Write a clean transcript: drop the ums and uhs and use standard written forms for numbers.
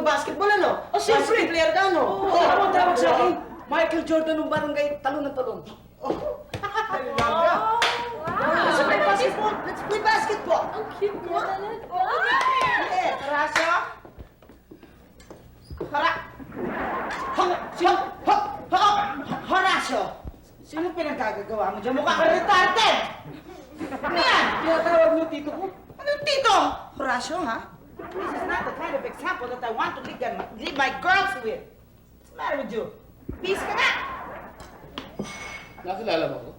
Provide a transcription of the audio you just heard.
basketball, ano? Oh, siyempre. Basketball player ka, ano? Oo, tawag tawag sa akin. Michael Jordan ng barangay, talon ng talon. Talaga? Let's play basketball. Let's play basketball. Ang cute niya talaga. Yeah, Horacio. Horacio! Sino pinagkagagawa mo dyan? Mukha ka retarded! Ano yan? Tinatawag niyo tito ko? Ano tito? Horacio, ha? This is not the kind of example that I want to lead my girls with. What's the matter with you? Peace ka nga! Nakilala mo ko?